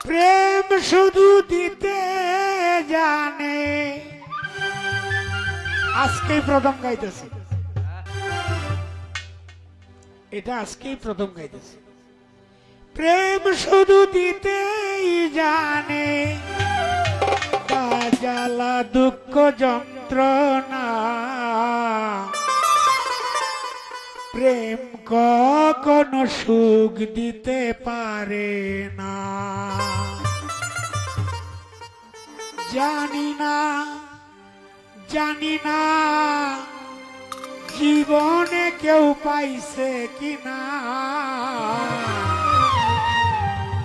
প্রেম শুধু দিতে জানে। আজকেই প্রথম গাইতেছি, এটা আজকেই প্রথম গাইতেছি। প্রেম শুধু দিতেই জানে, তা জ্বালা দুঃখ যন্ত্রণা। প্রেম কখনো সুখ দিতে পারে না। জানি না, জানি না জীবনে কেউ পাইছে কিনা,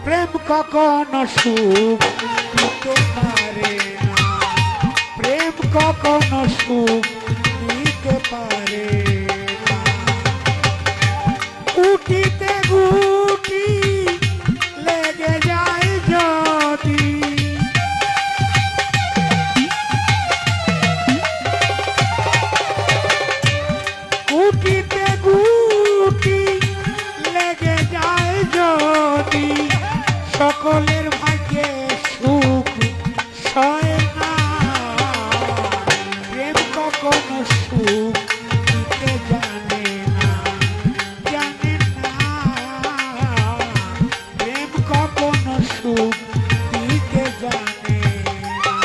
প্রেম কখনো সুখ দিতে পারে না। প্রেম কখনো সুখ দিতে পারে না। উঠিতে গুটি লেগে যায় যদি, উঠিতে গুটি লেগে যায় যদি, সকলের ভাগ্যে সুখ সয় না। প্রেম কখনো সুখ দিতে জানে না, জানে না। প্রেম কখনো সুখ দিতে জানে না।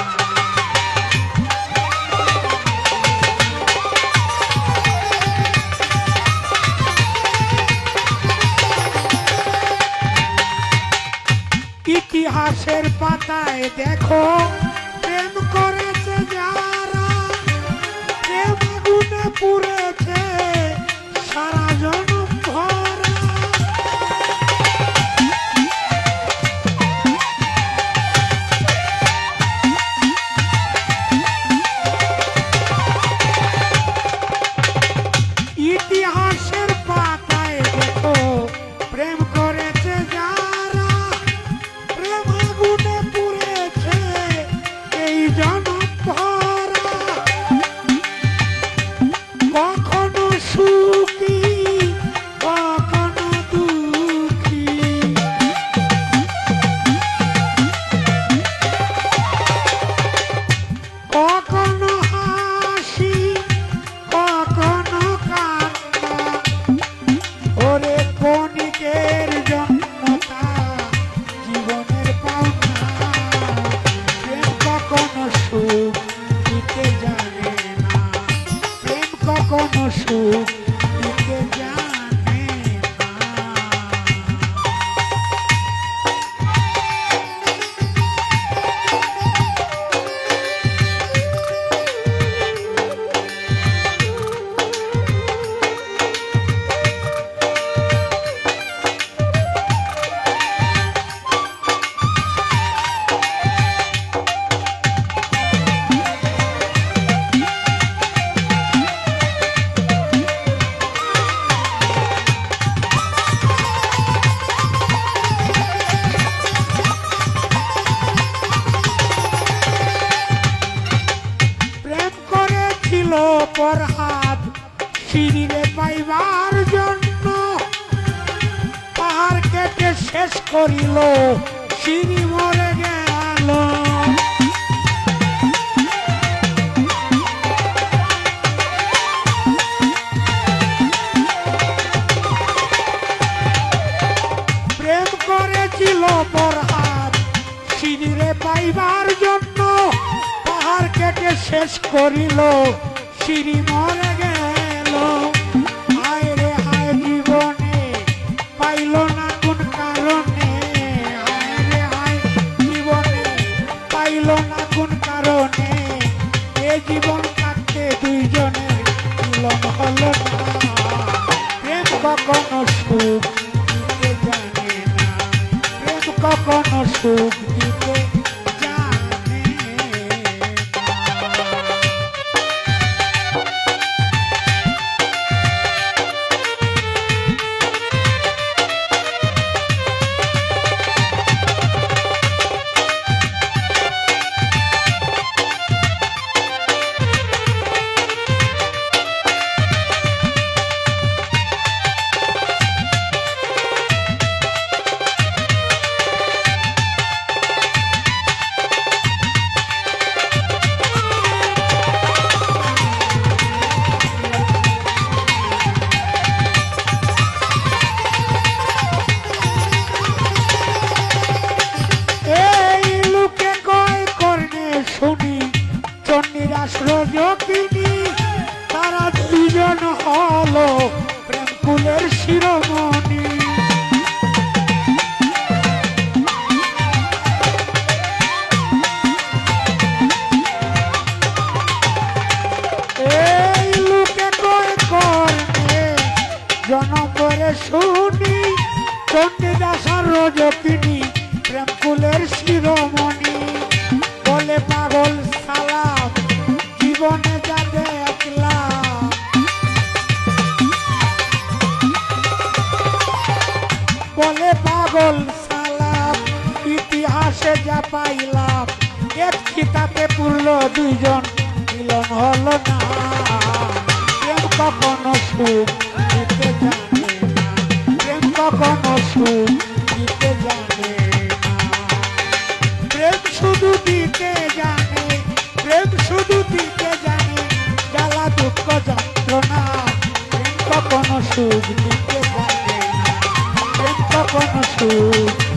ইতিহাসের পাতায় দেখো, প্রেম করেছে যারা, প্রেম আগুনে পুড়েছে সারা জনম ভরা। ইতিহাসের পাতায় দেখো, প্রেম করেছে যারা, প্রেম আগুনে পুড়েছে এই জনম ভরা। কখনো সুখী কখনো দুঃখী, কখনো হাসি কখনো কান্না। ওরে ক্ষণিকের জন্মতা জীবনের পাওনা। প্রেম কখনো সুখ দিতে জানে না, প্রেম কখনো সুখ দিতে জানে না। প্রেম করেছিল পরহাদ সিঁড়িরে পাইবার জন্য, পাহাড় কেটে শেষ করিল সিঁড়ি মরে গেল। প্রেম করেছিল পরহাদ সিঁড়িরে পাইবার জন্য, পাহাড় কেটে শেষ করিল সিঁড়ি মরে গেল। হায় রে হায় জীবনে পাইল না কোন কারণে, হায় রে হায় জীবনে পাইল না কোন কারণে। এ জীবন কাটতে দুইজনের মিলন হলো না। প্রেম কখনো সুখ দিতে জানে না, প্রেম কখনো সুখ দিতে জানে না। চণ্ডীদাস আর রজকিনী প্রেম কুলের শিরোমণি বলে পাগল সালাম জীবনে যা দেখলাম বলে পাগল সালাম ইতিহাসে যা পাইলাম এক চিতাতে পুরল দুইজন মিলন হলো না প্রেম কখনো সুখ দিতে জানে না প্রেম কখনো সুখ দিতে জানে না প্রেম শুধু দিতে জানে প্রেম শুধু দিতে জানে জ্বালা দুঃখ যন্ত্রণা প্রেম কখনো সুখ দিতে জানে না প্রেম কখনো সুখ